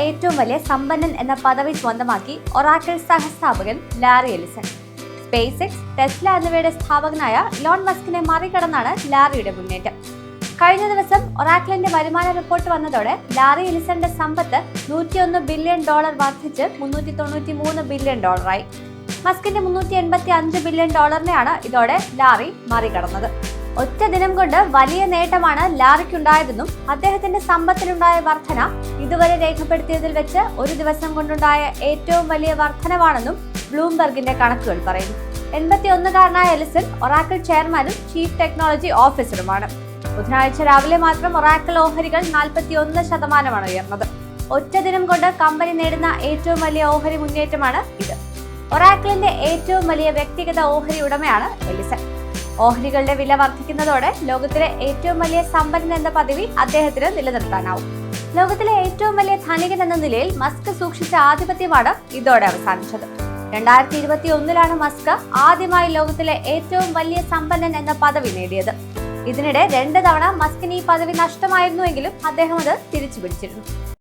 ഏറ്റവും വലിയ സമ്പന്നൻ എന്ന പദവി സ്വന്തമാക്കി ഒറാക്കിൾ സഹസ്ഥാപകൻ Larry Ellison. SpaceX, Tesla എന്നിവയുടെ സ്ഥാപകനായ ഇലോൺ മസ്കിനെ മറികടന്നാണ് ലാറിയുടെ മുന്നേറ്റം. കഴിഞ്ഞ ദിവസം ഒറാക്കിളിന്റെ വരുമാന റിപ്പോർട്ട് വന്നതോടെ ലാറി എലിസന്റെ സമ്പത്ത് $101 ബില്യൺ വർദ്ധിച്ച് $393 ബില്യൺ ആയി. മസ്കിന്റെ $385 ബില്യൺ ഇതോടെ ലാറി മറികടന്നത്. ഒറ്റ ദിനം കൊണ്ട് വലിയ നേട്ടമാണ് ലാറിക്കുണ്ടായതെന്നും അദ്ദേഹത്തിന്റെ സമ്പത്തിലുണ്ടായ വർധന ഇതുവരെ രേഖപ്പെടുത്തിയതിൽ വെച്ച് ഒരു ദിവസം കൊണ്ടുണ്ടായ ഏറ്റവും വലിയ വർധനവാണെന്നും ബ്ലൂംബർഗിന്റെ കണക്കുകൾ പറയുന്നു. 81-കാരനായ എലിസൺ ഒറാക്കിൾ ചെയർമാനും ചീഫ് ടെക്നോളജി ഓഫീസറുമാണ്. ബുധനാഴ്ച രാവിലെ മാത്രം ഒറാക്കിൾ ഓഹരികൾ 41% ഉയർന്നത്. ഒറ്റ ദിനം കൊണ്ട് കമ്പനി നേടുന്ന ഏറ്റവും വലിയ ഓഹരി മുന്നേറ്റമാണ് ഇത്. ഒറാക്കിളിന്റെ ഏറ്റവും വലിയ വ്യക്തിഗത ഓഹരി ഉടമയാണ് എലിസൺ. ഓഹരികളുടെ വില വർദ്ധിക്കുന്നതോടെ ലോകത്തിലെ ഏറ്റവും വലിയ സമ്പന്നൻ എന്ന പദവി അദ്ദേഹത്തിന് നിലനിർത്താനാവും. ലോകത്തിലെ ഏറ്റവും വലിയ ധനികൻ എന്ന നിലയിൽ മസ്ക് സൂക്ഷിച്ച ആധിപത്യമാണ് ഇതോടെ അവസാനിച്ചത്. 2021 മസ്ക് ആദ്യമായി ലോകത്തിലെ ഏറ്റവും വലിയ സമ്പന്നൻ എന്ന പദവി നേടിയത്. ഇതിനിടെ 2 തവണ മസ്കിന് ഈ പദവി നഷ്ടമായിരുന്നുവെങ്കിലും അദ്ദേഹം അത് തിരിച്ചു പിടിച്ചിരുന്നു.